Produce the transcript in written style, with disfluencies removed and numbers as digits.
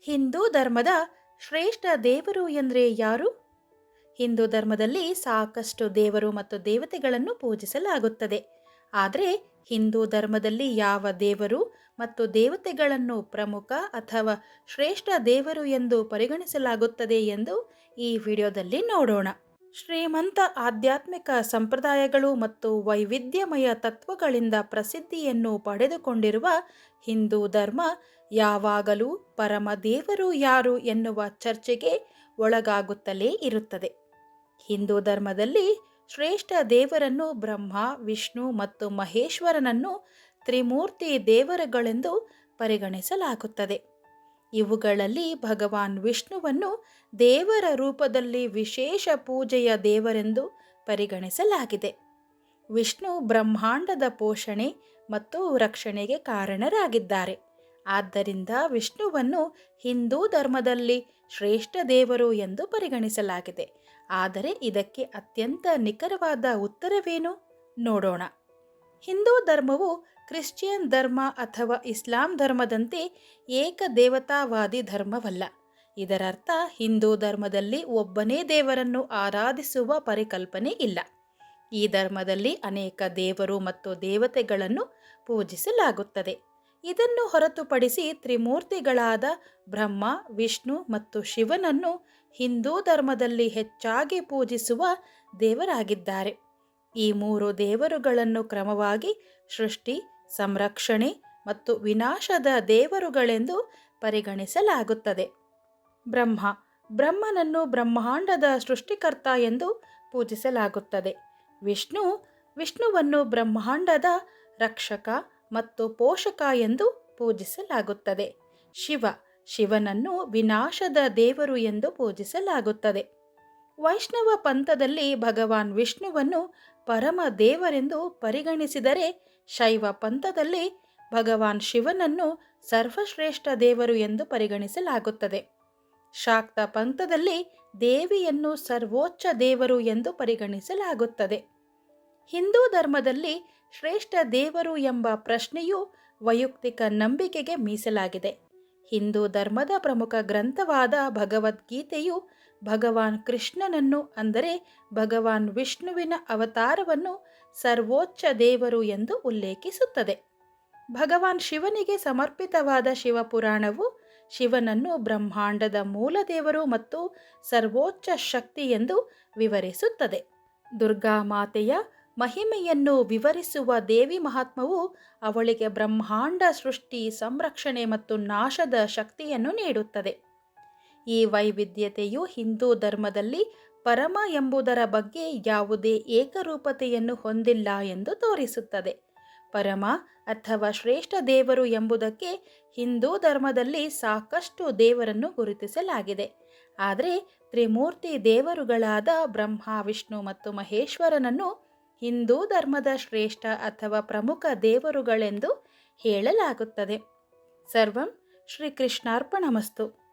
ಹಿಂದೂ ಧರ್ಮದ ಶ್ರೇಷ್ಠ ದೇವರು ಎಂದರೆ ಯಾರು? ಹಿಂದೂ ಧರ್ಮದಲ್ಲಿ ಸಾಕಷ್ಟು ದೇವರು ಮತ್ತು ದೇವತೆಗಳನ್ನು ಪೂಜಿಸಲಾಗುತ್ತದೆ. ಆದರೆ ಹಿಂದೂ ಧರ್ಮದಲ್ಲಿ ಯಾವ ದೇವರು ಮತ್ತು ದೇವತೆಗಳನ್ನು ಪ್ರಮುಖ ಅಥವಾ ಶ್ರೇಷ್ಠ ದೇವರು ಎಂದು ಪರಿಗಣಿಸಲಾಗುತ್ತದೆ ಎಂದು ಈ ವಿಡಿಯೋದಲ್ಲಿ ನೋಡೋಣ. ಶ್ರೀಮಂತ ಆಧ್ಯಾತ್ಮಿಕ ಸಂಪ್ರದಾಯಗಳು ಮತ್ತು ವೈವಿಧ್ಯಮಯ ತತ್ವಗಳಿಂದ ಪ್ರಸಿದ್ಧಿಯನ್ನು ಪಡೆದುಕೊಂಡಿರುವ ಹಿಂದೂ ಧರ್ಮ ಯಾವಾಗಲೂ ಪರಮ ದೇವರು ಯಾರು ಎನ್ನುವ ಚರ್ಚೆಗೆ ಒಳಗಾಗುತ್ತಲೇ ಇರುತ್ತದೆ. ಹಿಂದೂ ಧರ್ಮದಲ್ಲಿ ಶ್ರೇಷ್ಠ ದೇವರನ್ನು ಬ್ರಹ್ಮ, ವಿಷ್ಣು ಮತ್ತು ಮಹೇಶ್ವರನನ್ನು ತ್ರಿಮೂರ್ತಿ ದೇವರುಗಳೆಂದು ಪರಿಗಣಿಸಲಾಗುತ್ತದೆ. ಇವುಗಳಲ್ಲಿ ಭಗವಾನ್ ವಿಷ್ಣುವನ್ನು ದೇವರ ರೂಪದಲ್ಲಿ ವಿಶೇಷ ಪೂಜೆಯ ದೇವರೆಂದು ಪರಿಗಣಿಸಲಾಗಿದೆ. ವಿಷ್ಣು ಬ್ರಹ್ಮಾಂಡದ ಪೋಷಣೆ ಮತ್ತು ರಕ್ಷಣೆಗೆ ಕಾರಣರಾಗಿದ್ದಾರೆ. ಆದ್ದರಿಂದ ವಿಷ್ಣುವನ್ನು ಹಿಂದೂ ಧರ್ಮದಲ್ಲಿ ಶ್ರೇಷ್ಠ ದೇವರು ಎಂದು ಪರಿಗಣಿಸಲಾಗಿದೆ. ಆದರೆ ಇದಕ್ಕೆ ಅತ್ಯಂತ ನಿಖರವಾದ ಉತ್ತರವೇನು ನೋಡೋಣ. ಹಿಂದೂ ಧರ್ಮವು ಕ್ರಿಶ್ಚಿಯನ್ ಧರ್ಮ ಅಥವಾ ಇಸ್ಲಾಂ ಧರ್ಮದಂತೆ ಏಕದೇವತಾವಾದಿ ಧರ್ಮವಲ್ಲ. ಇದರರ್ಥ ಹಿಂದೂ ಧರ್ಮದಲ್ಲಿ ಒಬ್ಬನೇ ದೇವರನ್ನು ಆರಾಧಿಸುವ ಪರಿಕಲ್ಪನೆ ಇಲ್ಲ. ಈ ಧರ್ಮದಲ್ಲಿ ಅನೇಕ ದೇವರು ಮತ್ತು ದೇವತೆಗಳನ್ನು ಪೂಜಿಸಲಾಗುತ್ತದೆ. ಇದನ್ನು ಹೊರತುಪಡಿಸಿ ತ್ರಿಮೂರ್ತಿಗಳಾದ ಬ್ರಹ್ಮ, ವಿಷ್ಣು ಮತ್ತು ಶಿವನನ್ನು ಹಿಂದೂ ಧರ್ಮದಲ್ಲಿ ಹೆಚ್ಚಾಗಿ ಪೂಜಿಸುವ ದೇವರಾಗಿದ್ದಾರೆ. ಈ ಮೂರು ದೇವರುಗಳನ್ನು ಕ್ರಮವಾಗಿ ಸೃಷ್ಟಿ, ಸಂರಕ್ಷಣೆ ಮತ್ತು ವಿನಾಶದ ದೇವರುಗಳೆಂದು ಪರಿಗಣಿಸಲಾಗುತ್ತದೆ. ಬ್ರಹ್ಮನನ್ನು ಬ್ರಹ್ಮಾಂಡದ ಸೃಷ್ಟಿಕರ್ತ ಎಂದು ಪೂಜಿಸಲಾಗುತ್ತದೆ. ವಿಷ್ಣುವನ್ನು ಬ್ರಹ್ಮಾಂಡದ ರಕ್ಷಕ ಮತ್ತು ಪೋಷಕ ಎಂದು ಪೂಜಿಸಲಾಗುತ್ತದೆ. ಶಿವನನ್ನು ವಿನಾಶದ ದೇವರು ಎಂದು ಪೂಜಿಸಲಾಗುತ್ತದೆ. ವೈಷ್ಣವ ಪಂಥದಲ್ಲಿ ಭಗವಾನ್ ವಿಷ್ಣುವನ್ನು ಪರಮ ದೇವರೆಂದು ಪರಿಗಣಿಸಿದರೆ, ಶೈವ ಪಂಥದಲ್ಲಿ ಭಗವಾನ್ ಶಿವನನ್ನು ಸರ್ವಶ್ರೇಷ್ಠ ದೇವರು ಎಂದು ಪರಿಗಣಿಸಲಾಗುತ್ತದೆ. ಶಾಕ್ತ ಪಂಥದಲ್ಲಿ ದೇವಿಯನ್ನು ಸರ್ವೋಚ್ಚ ದೇವರು ಎಂದು ಪರಿಗಣಿಸಲಾಗುತ್ತದೆ. ಹಿಂದೂ ಧರ್ಮದಲ್ಲಿ ಶ್ರೇಷ್ಠ ದೇವರು ಎಂಬ ಪ್ರಶ್ನೆಯು ವೈಯಕ್ತಿಕ ನಂಬಿಕೆಗೆ ಮೀಸಲಾಗಿದೆ. ಹಿಂದೂ ಧರ್ಮದ ಪ್ರಮುಖ ಗ್ರಂಥವಾದ ಭಗವದ್ಗೀತೆಯು ಭಗವಾನ್ ಕೃಷ್ಣನನ್ನು, ಅಂದರೆ ಭಗವಾನ್ ವಿಷ್ಣುವಿನ ಅವತಾರವನ್ನು ಸರ್ವೋಚ್ಚ ದೇವರು ಎಂದು ಉಲ್ಲೇಖಿಸುತ್ತದೆ. ಭಗವಾನ್ ಶಿವನಿಗೆ ಸಮರ್ಪಿತವಾದ ಶಿವಪುರಾಣವು ಶಿವನನ್ನು ಬ್ರಹ್ಮಾಂಡದ ಮೂಲ ದೇವರು ಮತ್ತು ಸರ್ವೋಚ್ಚ ಶಕ್ತಿ ಎಂದು ವಿವರಿಸುತ್ತದೆ. ದುರ್ಗಾ ಮಾತೆಯ ಮಹಿಮೆಯನ್ನು ವಿವರಿಸುವ ದೇವಿ ಮಹಾತ್ಮವು ಅವಳಿಗೆ ಬ್ರಹ್ಮಾಂಡ ಸೃಷ್ಟಿ, ಸಂರಕ್ಷಣೆ ಮತ್ತು ನಾಶದ ಶಕ್ತಿಯನ್ನು ನೀಡುತ್ತದೆ. ಈ ವೈವಿಧ್ಯತೆಯು ಹಿಂದೂ ಧರ್ಮದಲ್ಲಿ ಪರಮ ಎಂಬುದರ ಬಗ್ಗೆ ಯಾವುದೇ ಏಕರೂಪತೆಯನ್ನು ಹೊಂದಿಲ್ಲ ಎಂದು ತೋರಿಸುತ್ತದೆ. ಪರಮ ಅಥವಾ ಶ್ರೇಷ್ಠ ದೇವರು ಎಂಬುದಕ್ಕೆ ಹಿಂದೂ ಧರ್ಮದಲ್ಲಿ ಸಾಕಷ್ಟು ದೇವರನ್ನು ಗುರುತಿಸಲಾಗಿದೆ. ಆದರೆ ತ್ರಿಮೂರ್ತಿ ದೇವರುಗಳಾದ ಬ್ರಹ್ಮ, ವಿಷ್ಣು ಮತ್ತು ಮಹೇಶ್ವರನನ್ನು ಹಿಂದೂ ಧರ್ಮದ ಶ್ರೇಷ್ಠ ಅಥವಾ ಪ್ರಮುಖ ದೇವರುಗಳೆಂದು ಹೇಳಲಾಗುತ್ತದೆ. ಸರ್ವಂ ಶ್ರೀಕೃಷ್ಣಾರ್ಪಣಮಸ್ತು.